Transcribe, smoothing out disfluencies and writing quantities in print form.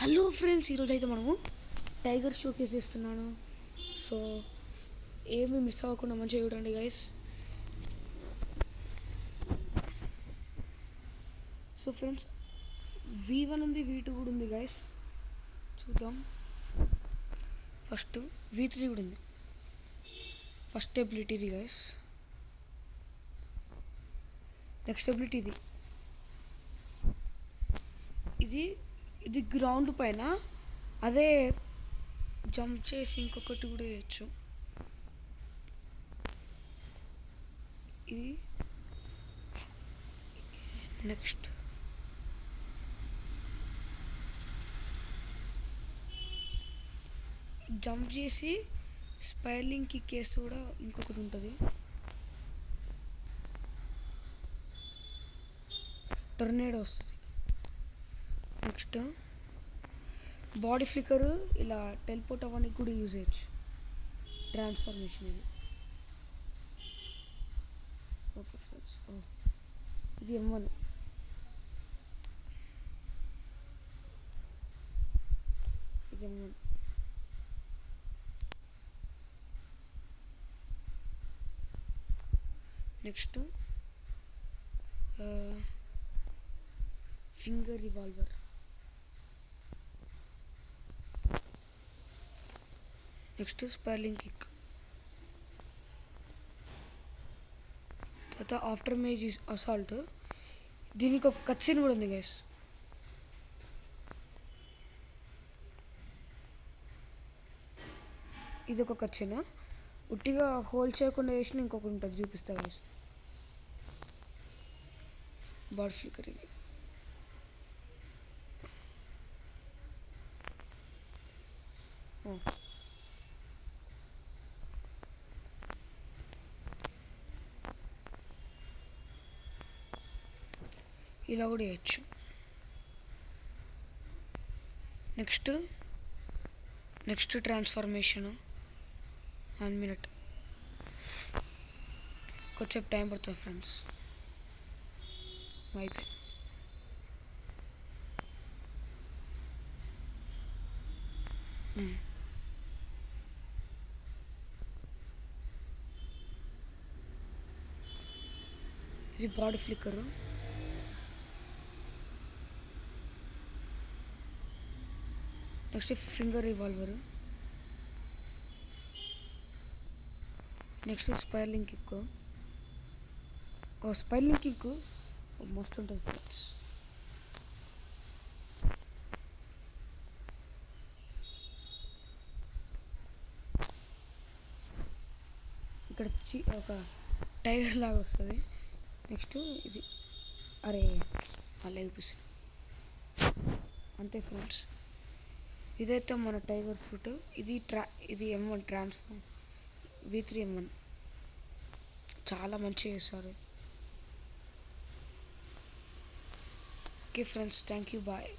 Hello friends, ఈరోజు అయితే మనము టైగర్ షోకేస్ చేస్తున్నాను. సో ఏమి మిస్ అవ్వకుండా మంచిగా చూడండి గైస్. సో ఫ్రెండ్స్, V1 ఉంది, V2 కూడా ఉంది గైస్. చూద్దాం. ఫస్ట్ V3 కూడా ఉంది. ఫస్ట్ ఎబిలిటీ ఇది గైస్. నెక్స్ట్ ఎబిలిటీ ఇది గ్రౌండ్ పైన అదే జంప్ చేసి ఇంకొకటి కూడా చేయొచ్చు. ఇది నెక్స్ట్ జంప్ చేసి స్పైర్లింగ్ కిక్ వేస్తే కూడా ఇంకొకటి ఉంటుంది. టర్నేడో వస్తుంది. నెక్స్ట్ బాడీ ఫ్లిక్కర్, ఇలా టెలిపోర్ట్ అవ్వడానికి కూడా యూజ్ చేయొచ్చు. ట్రాన్స్ఫర్మేషన్ ఇది. ఓకే ఫ్రెండ్స్, ఇది M1. ఇది M1. Next finger revolver. Next spiralling kick. తర్వాత ఆఫ్టర్ మేజ్ అసాల్ట్. దీనికి ఒక కట్సీన్ కూడా ఉంది గైస్. ఇది ఒక కట్సీన్. ఉట్టిగా హోల్ చేయకుండా వేసిన ఇంకొకటి ఉంటుంది, చూపిస్తా గైస్. బాడీ ఫ్లిక్కర్ ఇది. ఇలా కూడా వేయచ్చు. Next transformation. 1 minute. కొంచెం టైం పడుతుంది ఫ్రెండ్స్. అయిపోయింది. ఇది body flicker. Next finger revolver. Next spiralling kick. Spiralling kick మస్తు ఉంటుంది ఫ్రెండ్స్. ఇక్కడ ఒక టైగర్ లాగా వస్తుంది. నెక్స్ట్ ఇది అరే అలా చూపిస్తుంది. అంతే ఫ్రెండ్స్, ఇదైతే మన టైగర్ సూట్. ఇది M1 ట్రాన్స్ఫార్మ్. V3 M1 చాలా మంచిగా చేస్తారు. Okay friends, thank you, bye.